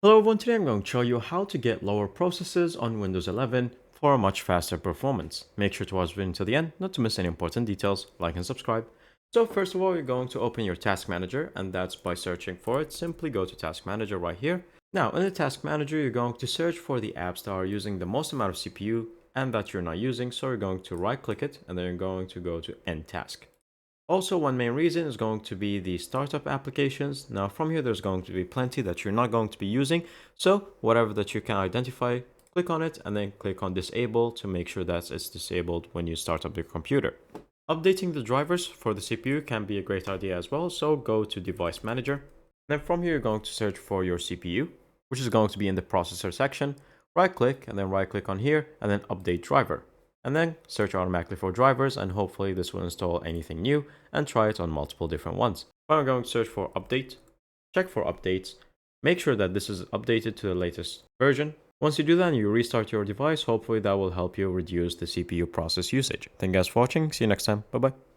Hello everyone, today I'm going to show you how to get lower processes on Windows 11 for a much faster performance. Make sure to watch the video until the end, not to miss any important details, like and subscribe. So first of all, you're going to open your Task Manager, and that's by searching for it. Simply go to Task Manager right here. Now in the Task Manager, you're going to search for the apps that are using the most amount of CPU and that you're not using. So you're going to right click it and then you're going to go to End Task. Also, one main reason is going to be the startup applications. Now from here, there's going to be plenty that you're not going to be using. So whatever that you can identify, click on it and then click on disable to make sure that it's disabled when you start up your computer. Updating the drivers for the CPU can be a great idea as well. So go to Device Manager. Then from here, you're going to search for your CPU, which is going to be in the processor section. Right click and then right click on here and then update driver. And then search automatically for drivers, and hopefully this will install anything new and try it on multiple different ones. I'm going to search for update, check for updates, make sure that this is updated to the latest version. Once you do that and you restart your device, hopefully that will help you reduce the CPU process usage. Thank you guys for watching. See you next time. Bye bye.